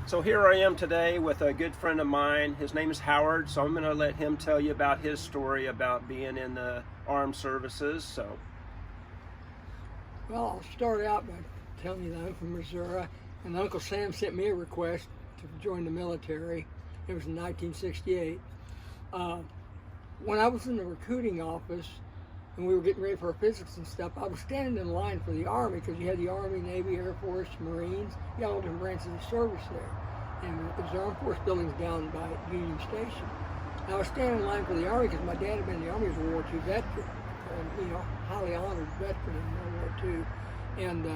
So here I am today with a good friend of mine. His name is Howard, so I'm going to let him tell you about his story about being in the armed services. Well, I'll start out by telling you that I'm from Missouri, and Uncle Sam sent me a request to join the military. It was in 1968. When I was in the recruiting office and we were getting ready for our physics and stuff, I was standing in line for the Army, because you had the Army, Navy, Air Force, Marines, you had all different branches of service there. And it was the Armed Force buildings down by Union Station. And I was standing in line for the Army because my dad had been in the Army as a World War II veteran, highly honored veteran in World War II. And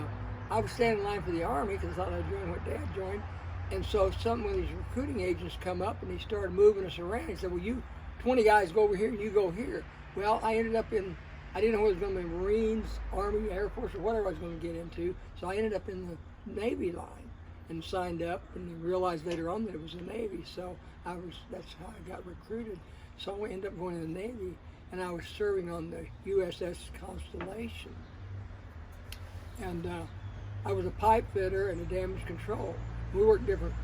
I was standing in line for the Army because I thought I'd join what Dad joined. And so some of these recruiting agents come up and he started moving us around. He said, well, you 20 guys go over here and you go here. Well, I ended up in, I didn't know whether it was going to be Marines, Army, Air Force, or whatever I was going to get into. So I ended up in the Navy line and signed up, and realized later on that it was the Navy. So that's how I got recruited. So I ended up going to the Navy, and I was serving on the USS Constellation. And I was a pipe fitter and a damage control. We worked different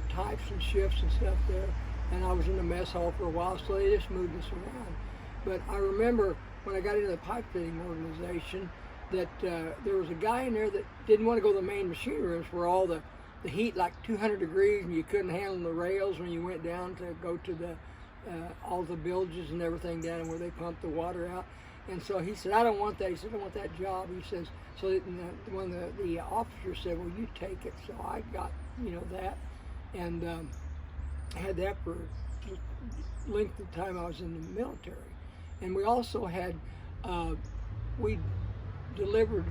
types and shifts and stuff there, and I was in the mess hall for a while, so they just moved us around. But I remember when I got into the pipe fitting organization that there was a guy in there that didn't want to go to the main machine rooms where all the heat, like 200 degrees, and you couldn't handle the rails when you went down to go to the all the bilges and everything down where they pumped the water out. And so he said, I don't want that. He said, I don't want that job. He says, so when the officer said, well, you take it. So I got, that, and I had that for the length of time I was in the military. And we also had, we delivered,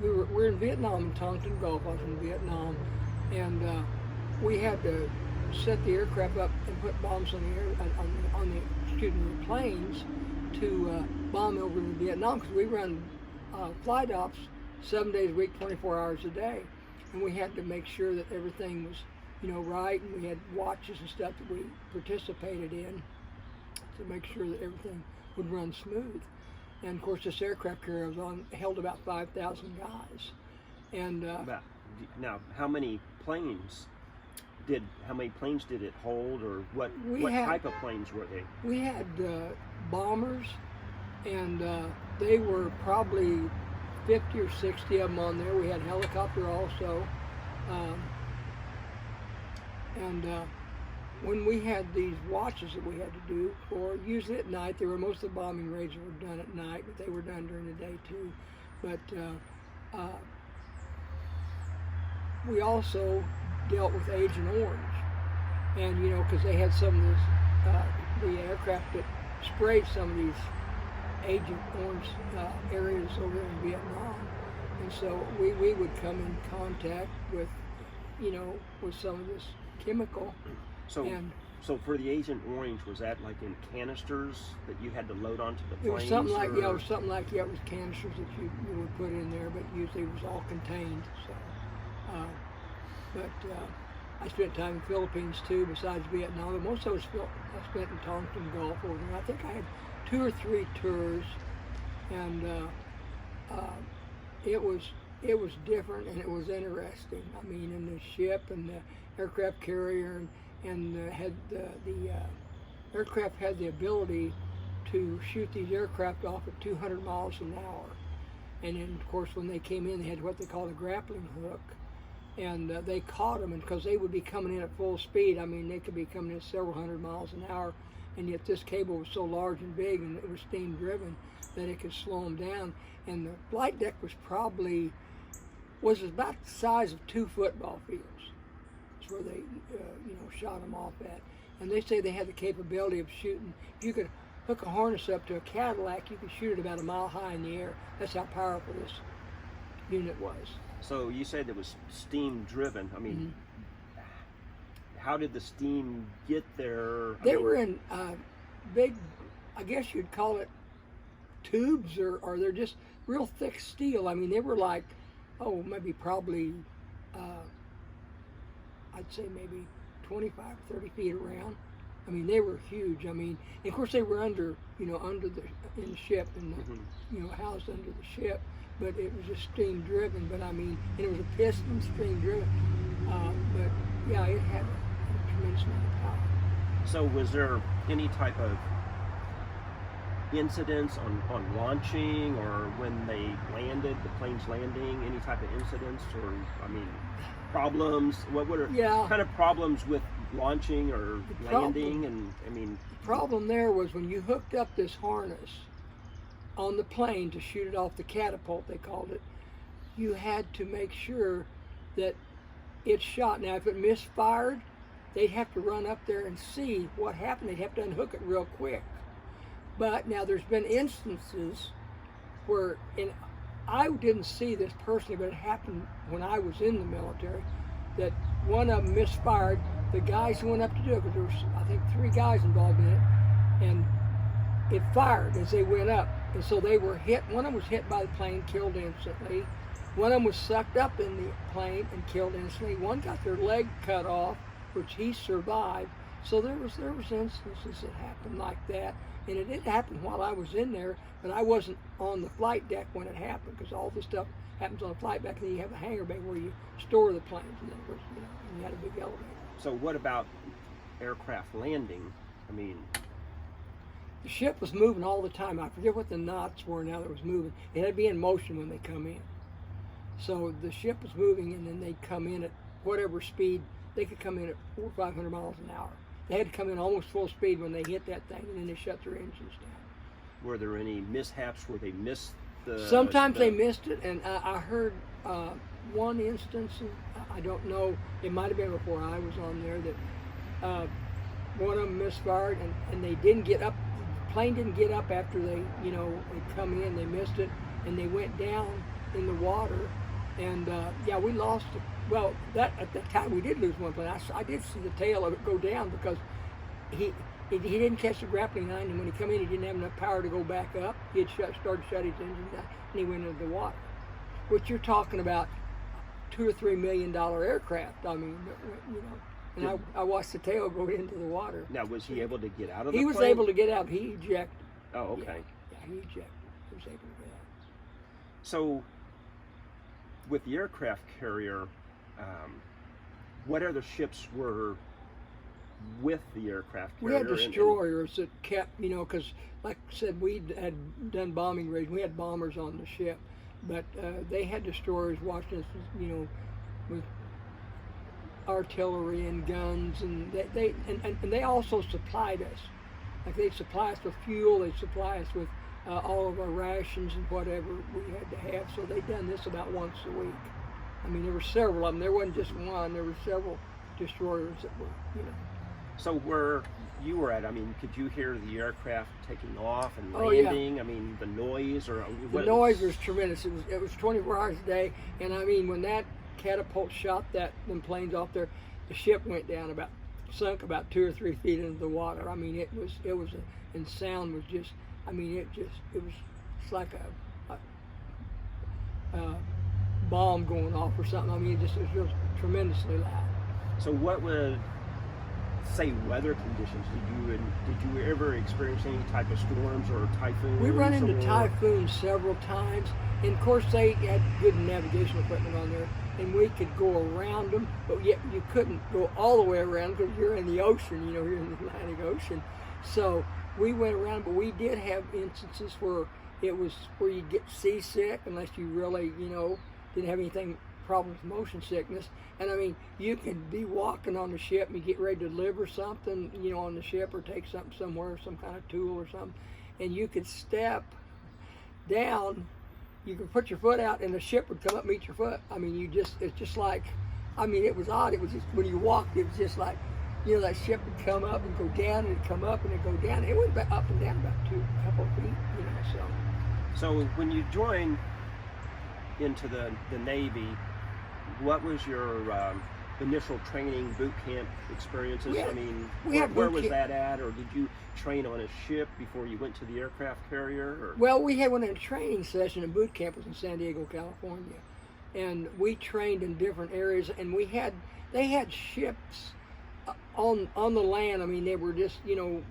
we're in Viet Nam, in Tonkin Gulf. I was in Vietnam, and we had to set the aircraft up and put bombs on the planes to bomb over in Vietnam, because we run flight ops 7 days a week, 24 hours a day, and we had to make sure that everything was, right, and we had watches and stuff that we participated in to make sure that everything would run smooth. And of course, this aircraft carrier held about 5,000 guys. And now, how many planes did it hold, or what type of planes were they? We had bombers, and they were probably 50 or 60 of them on there. We had helicopter also, and when we had these watches that we had to do, or usually at night, most of the bombing raids were done at night, but they were done during the day too. But we also dealt with Agent Orange, and because they had some of this, the aircraft that sprayed some of these Agent Orange areas over in Vietnam, and so we would come in contact with, with some of this chemical. So for the Agent Orange, was that like in canisters that you had to load onto the planes? It was something like, it was canisters that you would put in there, but usually it was all contained. So, I spent time in the Philippines too, besides Vietnam. But most of it I spent in Tonkin Gulf over there. I think I had 2 or 3 tours, and it was different, and it was interesting. I mean, in the ship and the aircraft carrier, and the aircraft had the ability to shoot these aircraft off at 200 miles an hour. And then, of course, when they came in, they had what they called a grappling hook. And they caught them, and because they would be coming in at full speed. I mean, they could be coming in several hundred miles an hour, and yet this cable was so large and big, and it was steam driven, that it could slow them down. And the flight deck was about the size of 2 football fields. That's where they, shot them off at. And they say they had the capability of shooting. If you could hook a harness up to a Cadillac, you could shoot it about a mile high in the air. That's how powerful this unit was. So you said it was steam driven. I mean, How did the steam get there? They were in big, I guess you'd call it tubes, or they're just real thick steel. I mean, they were like, probably, I'd say maybe 25, 30 feet around. I mean, they were huge. I mean, of course they were under in the ship and housed under the ship, but it was just steam driven. But I mean, and it was a piston steam driven. But yeah, it had a tremendous amount of power. So was there any type of incidents on launching or when they landed, the plane's landing, any type of incidents or, I mean, problems? What were kind of problems with launching or landing? And I mean, the problem there was when you hooked up this harness on the plane to shoot it off the catapult, they called it, you had to make sure that it shot. Now, if it misfired, they'd have to run up there and see what happened. They'd have to unhook it real quick. But now there's been instances where, and I didn't see this personally, but it happened when I was in the military, that one of them misfired. The guys who went up to do it, because there was, I think, 3 guys involved in it, and it fired as they went up. And so they were hit. One of them was hit by the plane, killed instantly. One of them was sucked up in the plane and killed instantly. One got their leg cut off, which he survived. So there was instances that happened like that. And it did happen while I was in there, but I wasn't on the flight deck when it happened, because all this stuff happens on the flight deck, and then you have a hangar bay where you store the planes, and then and you had a big elevator. So what about aircraft landing? I mean, the ship was moving all the time. I forget what the knots were now that was moving. It had to be in motion when they come in. So the ship was moving, and then they'd come in at whatever speed. They could come in at 400 or 500 miles an hour. They had to come in almost full speed when they hit that thing, and then they shut their engines down. Were there any mishaps where they missed the... Sometimes they missed it, and I heard one instance, I don't know, it might have been before I was on there, that one of them misfired, and they didn't get up, the plane didn't get up after they come in, they missed it, and they went down in the water, and we lost it. Well, at that time we did lose one plane. I did see the tail of it go down because he didn't catch the grappling line, and when he come in, he didn't have enough power to go back up. He had started to shut his engine down, and he went into the water. Which you're talking about $2 or $3 million aircraft. I mean, and I watched the tail go into the water. Now, was he able to get out of the plane? He was able to get out. He ejected. Oh, okay. Yeah, he ejected. He was able to get out. So, with the aircraft carrier, what other ships were with the aircraft carrier? We had destroyers that kept, because like I said, we had done bombing raids. We had bombers on the ship, but they had destroyers watching us, with artillery and guns, and they also supplied us. Like they'd supply us with fuel, they'd supply us with all of our rations and whatever we had to have. So they'd done this about once a week. I mean, there were several of them. There wasn't just one. There were several destroyers that were, So where you were at, I mean, could you hear the aircraft taking off and landing? Yeah. I mean, the noise or the noise was tremendous. It was 24 hours a day, and I mean, when that catapult shot them planes off there, the ship went down sunk about 2 or 3 feet into the water. I mean, it was, and sound was just, I mean, it was like a bomb going off or something. I mean, it was just tremendously loud. So what would, say, weather conditions did you ever experience any type of storms or typhoons? We run into typhoons several times, and of course they had good navigation equipment on there, and we could go around them, but yet you couldn't go all the way around because you're in the ocean, you're in the Atlantic Ocean. So we went around, but we did have instances where you'd get seasick unless you really, didn't have anything problems with motion sickness. And I mean, you could be walking on the ship and you get ready to deliver something, on the ship, or take something somewhere, some kind of tool or something, and you could step down, you could put your foot out and the ship would come up and meet your foot. I mean, it's just like, I mean, it was odd. It was just, when you walked, it was just like, that ship would come up and go down, and it'd come up and it'd go down. It went up and down about a couple of feet, So when you joined into the Navy, what was your initial training boot camp experiences? Where was that at, or did you train on a ship before you went to the aircraft carrier? Or? Well, we had one in a training session, and boot camp was in San Diego, California, and we trained in different areas, and they had ships on the land. I mean, they were just, you know,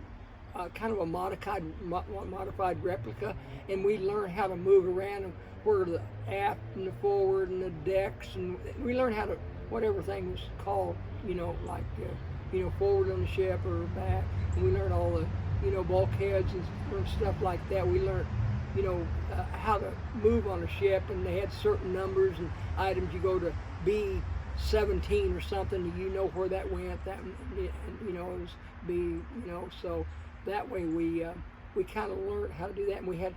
kind of a modified replica, and we learned how to move around, and where the aft and the forward and the decks, and we learned how to, whatever thing was called, you know, like, you know, forward on the ship or back, and we learned all the, you know, bulkheads and stuff like that. We learned, you know, how to move on a ship, and they had certain numbers and items. You go to B17 or something, you know where that went, that, and, you know, it was B, you know, so that way we kind of learned how to do that, and we had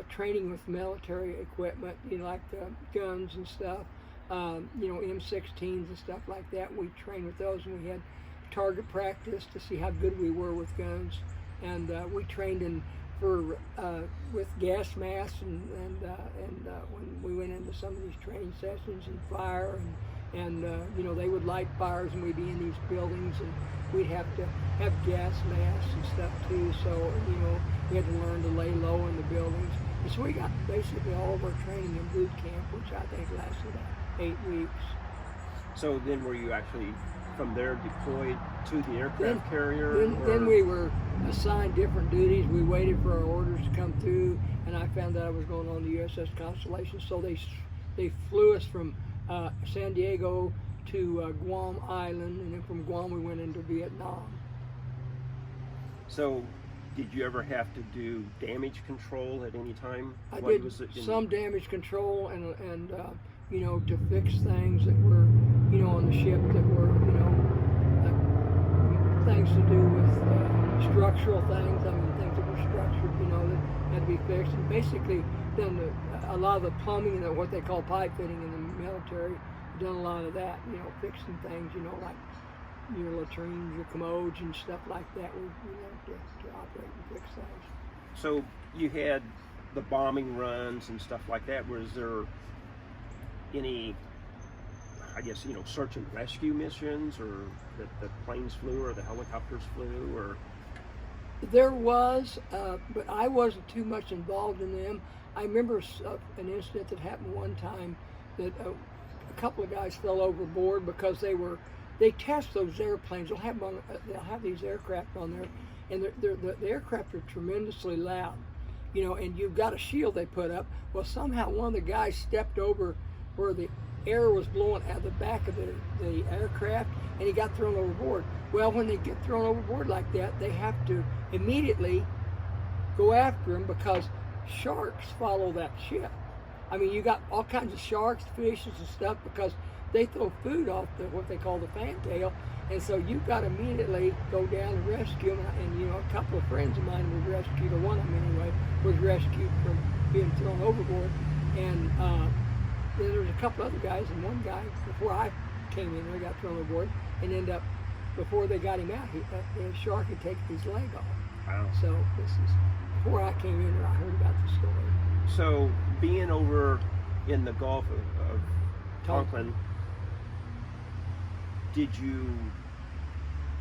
training with military equipment, you know, like guns and stuff, you know, M16s and stuff like that. We trained with those, and we had target practice to see how good we were with guns, and we trained with gas masks, and when we went into some of these training sessions, and fire, and you know, they would light fires, and we'd be in these buildings, and we'd have to have gas masks and stuff too. So, you know, we had to learn to lay low in the buildings. And so we got basically all of our training in boot camp, which I think lasted about 8 weeks. So then were you actually from there deployed to the aircraft carrier? Then we were assigned different duties. We waited for our orders to come through, and I found out I was going on the USS Constellation. So they flew us from San Diego to Guam Island, and then from Guam we went into Vietnam. So did you ever have to do damage control at any time? I did some damage control, and you know, to fix things that were, you know, on the ship that were, you know, things to do with structural things. I mean, things that were structured, you know, that had to be fixed. And basically done a lot of the plumbing and what they call pipe fitting in the military. Done a lot of that, you know, fixing things, you know, like your latrines, your commodes, and stuff like that. We learned to operate and fix things. So you had the bombing runs and stuff like that. Was there any, I guess, you know, search and rescue missions, or that the planes flew or the helicopters flew, or? There was, but I wasn't too much involved in them. I remember an incident that happened one time that a couple of guys fell overboard because they test those airplanes. They'll have these aircraft on there, and the aircraft are tremendously loud, you know, and you've got a shield they put up. Well, somehow one of the guys stepped over where the air was blowing out of the back of the aircraft, and he got thrown overboard. Well, when they get thrown overboard like that, they have to immediately go after him, because sharks follow that ship. I mean, you got all kinds of sharks, fishes, and stuff, because they throw food off what they call the fantail, and so you've got to immediately go down and rescue them. And you know, a couple of friends of mine were rescued, or one of them anyway, was rescued from being thrown overboard. And then there was a couple other guys, and one guy, before I came in there, got thrown overboard, and ended up, before they got him out, the shark had taken his leg off. Wow. So this is, before I came in there, I heard about the story. So being over in the Gulf of Tonkin, did you,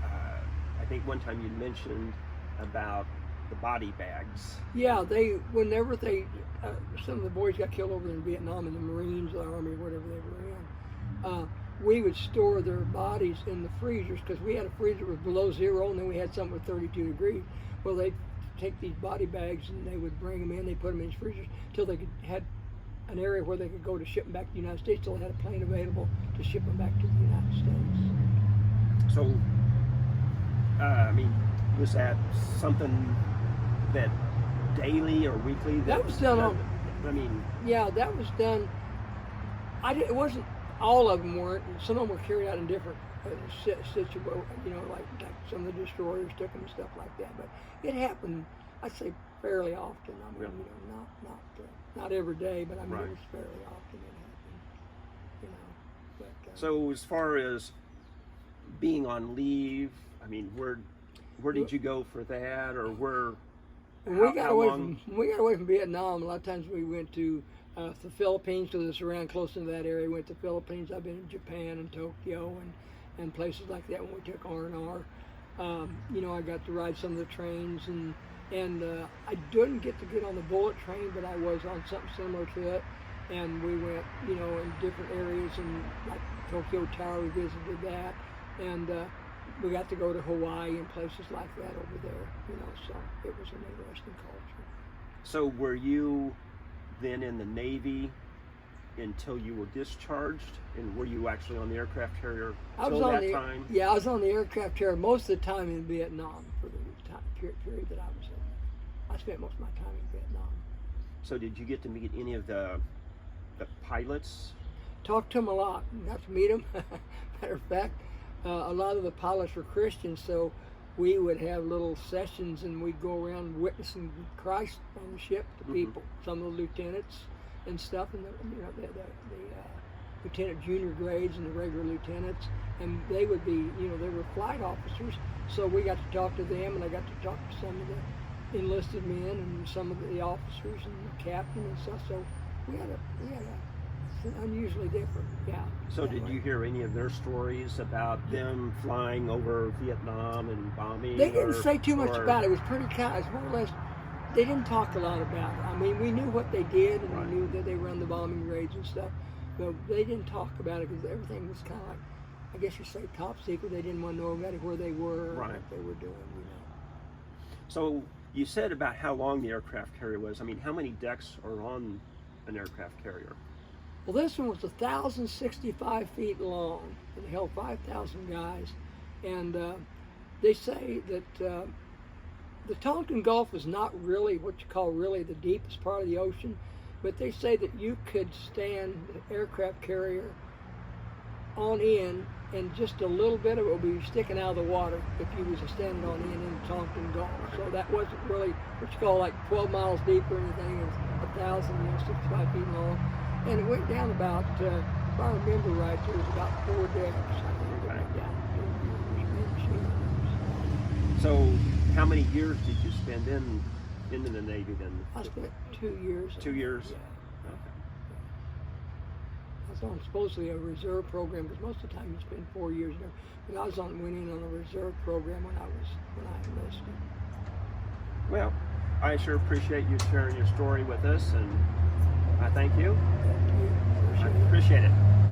I think one time you mentioned about the body bags. Yeah, whenever some of the boys got killed over in Vietnam in the Marines, the Army, whatever they were in, we would store their bodies in the freezers, because we had a freezer that was below zero, and then we had something with 32 degrees. Well, they'd take these body bags, and they would bring them in, they put them in these freezers until they had an area where they could go to ship them back to the United States, till they had a plane available to ship them back to the United States. So, I mean, was that something that daily or weekly? That was done on. I mean, yeah, that was done. It wasn't all of them weren't. Some of them were carried out in different situations. You know, like some of the destroyers took them and stuff like that. But it happened, I'd say, fairly often. I mean, you know, not every day, but I mean, it was fairly often it happened. You know, but, so as far as being on leave, I mean, where did you go for that, or where? When we got away from Vietnam, a lot of times we went to the Philippines, because it's around close to that area. We went to the Philippines. I've been in Japan and Tokyo and places like that when we took R&R. You know, I got to ride some of the trains, and I didn't get to get on the bullet train, but I was on something similar to it. And we went, you know, in different areas, and like Tokyo Tower, we visited that. And we got to go to Hawaii and places like that over there, you know, so it was an interesting culture. So were you then in the Navy until you were discharged, and were you actually on the aircraft carrier till that time? Yeah, I was on the aircraft carrier most of the time in Vietnam for the period that I was in. I spent most of my time in Vietnam. So did you get to meet any of the pilots? Talked to them a lot. Got to meet them. Matter of fact, a lot of the pilots were Christians, so we would have little sessions and we'd go around witnessing Christ on the ship to people. Some of the lieutenants and stuff, and the lieutenant junior grades and the regular lieutenants, and they would be, you know, they were flight officers, so we got to talk to them, and I got to talk to some of the enlisted men and some of the officers and the captain and stuff. So we had unusually different, yeah. So did you hear any of their stories about them flying over Vietnam and bombing? They didn't say too much about it. It was pretty kind. It was more or less, they didn't talk a lot about it. I mean, we knew what they did, and we knew that they run the bombing raids and stuff, but they didn't talk about it because everything was kind of like, I guess you say top secret. They didn't want to know about it, where they were, or what they were doing, you know. So you said about how long the aircraft carrier was. I mean, how many decks are on an aircraft carrier? Well, this one was 1,065 feet long. It held 5,000 guys, and they say that the Tonkin Gulf is not really what you call really the deepest part of the ocean, but they say that you could stand the aircraft carrier on in, and just a little bit of it would be sticking out of the water if you was standing on in the Tonkin Gulf. So that wasn't really what you call like 12 miles deep or anything. It was 1,065 feet long. And it went down about, if I remember right, there was about 4 decks. I think it went down. So how many years did you spend in the Navy then? I spent 2 years. 2 years? Yeah. I was on supposedly a reserve program, because most of the time you spend 4 years there. But I went in on a reserve program when I enlisted. Well, I sure appreciate you sharing your story with us, and I thank you. Thank you. I appreciate it.